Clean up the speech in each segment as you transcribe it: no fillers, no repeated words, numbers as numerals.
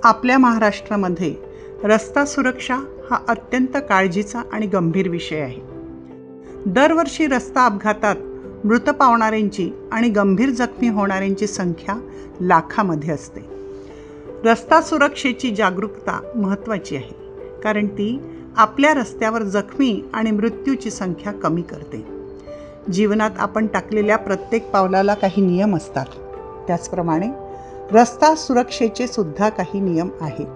आपल्या महाराष्ट्रामध्ये रस्ता सुरक्षा हा अत्यंत काळजीचा आणि गंभीर विषय आहे. दरवर्षी रस्ता अपघातात मृत पावणाऱ्यांची आणि गंभीर जखमी होणाऱ्यांची संख्या लाखामध्ये असते. रस्ता सुरक्षेची जागरूकता महत्त्वाची आहे, कारण ती आपल्या रस्त्यावर जखमी आणि मृत्यूची संख्या कमी करते. जीवनात आपण टाकलेल्या प्रत्येक पावलाला काही नियम असतात, त्याचप्रमाणे रस्ता सुरक्षेचे सुद्धा काही नियम आहेत.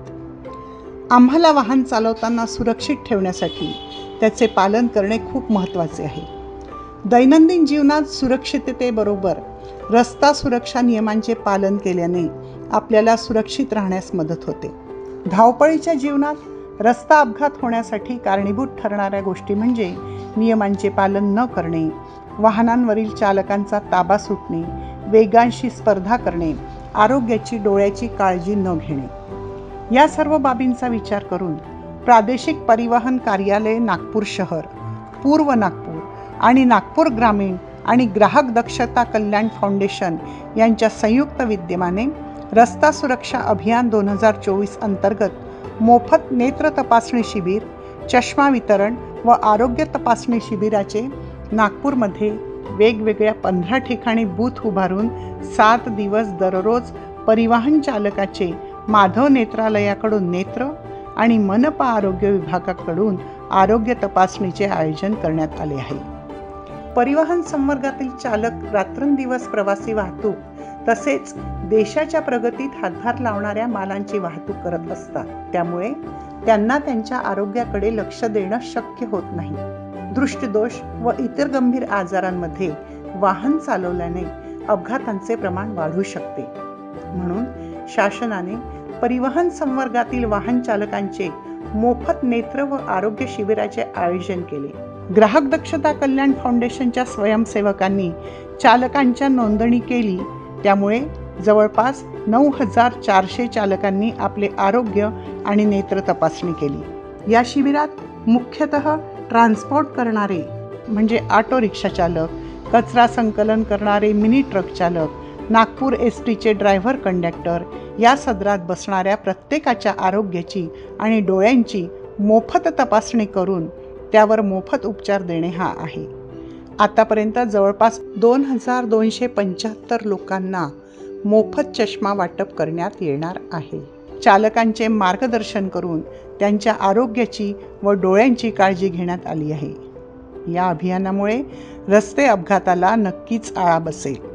आम्हाला वाहन चालवताना सुरक्षित ठेवण्यासाठी त्याचे पालन करणे खूप महत्त्वाचे आहे. दैनंदिन जीवनात सुरक्षिततेबरोबर रस्ता सुरक्षा नियमांचे पालन केल्याने आपल्याला सुरक्षित राहण्यास मदत होते. धावपळीच्या जीवनात रस्ता अपघात होण्यासाठी कारणीभूत ठरणाऱ्या गोष्टी म्हणजे नियमांचे पालन न करणे, वाहनांवरील चालकांचा ताबा सुटणे, वेगांशी स्पर्धा करणे, आरोग्याची डोळ्याची काळजी न घेणे. या सर्व बाबींचा विचार करून प्रादेशिक परिवहन कार्यालय नागपूर शहर, पूर्व नागपूर आणि नागपूर ग्रामीण आणि ग्राहक दक्षता कल्याण फाउंडेशन यांच्या संयुक्त विद्यमाने रस्ता सुरक्षा अभियान 2024 अंतर्गत मोफत नेत्र तपासणी शिबिर, चष्मा वितरण व आरोग्य तपासणी शिबिराचे नागपूरमध्ये वेगवेगळ्या 15 ठिकाणी बूथ उभारून 7 दिवस दररोज परिवहन चालकाचे माधव नेत्रालयाकडून नेत्र आणि मनपा आरोग्य विभागाकडून आरोग्य तपासणीचे आयोजन करण्यात आले आहे. परिवहन संवर्गातील चालक रात्रंदिवस प्रवासी वाहतूक तसेच देशाच्या प्रगतीत हातभार लावणाऱ्या मालांची वाहतूक करत असतात. त्यामुळे त्यांना त्यांच्या आरोग्याकडे लक्ष देणं शक्य होत नाही. दृष्टिदोष व इतर गंभीर आजारांमध्ये वाहन चालवल्याने अपघातांचे प्रमाण वाढू शकते. म्हणून शासनाने परिवहन संवर्गातील वाहन चालकांचे मोफत नेत्र व आरोग्य शिबिराचे आयोजन केले. ग्राहक दक्षता कल्याण फाउंडेशनच्या स्वयंसेवकांनी चालकांच्या नोंदणी केली. त्यामुळे जवळपास 9,400 चालकांनी आपले आरोग्य आणि नेत्र तपासणी केली. या शिबिरात मुख्यतः ट्रान्सपोर्ट करणारे म्हणजे ऑटो रिक्षा चालक, कचरा संकलन करणारे मिनी ट्रक चालक, नागपूर एसटीचे ड्रायव्हर कंडक्टर या सदरात बसणाऱ्या प्रत्येकाच्या आरोग्याची आणि डोळ्यांची मोफत तपासणी करून त्यावर मोफत उपचार देणे हा आहे. आतापर्यंत जवळपास 2,275 लोकांना मोफत चष्मा वाटप करण्यात येणार आहे. चालकांचे मार्गदर्शन करून त्यांच्या आरोग्याची व डोळ्यांची काळजी घेण्यात आली आहे. या अभियानामुळे रस्ते अपघाताला नक्कीच आळा बसेल.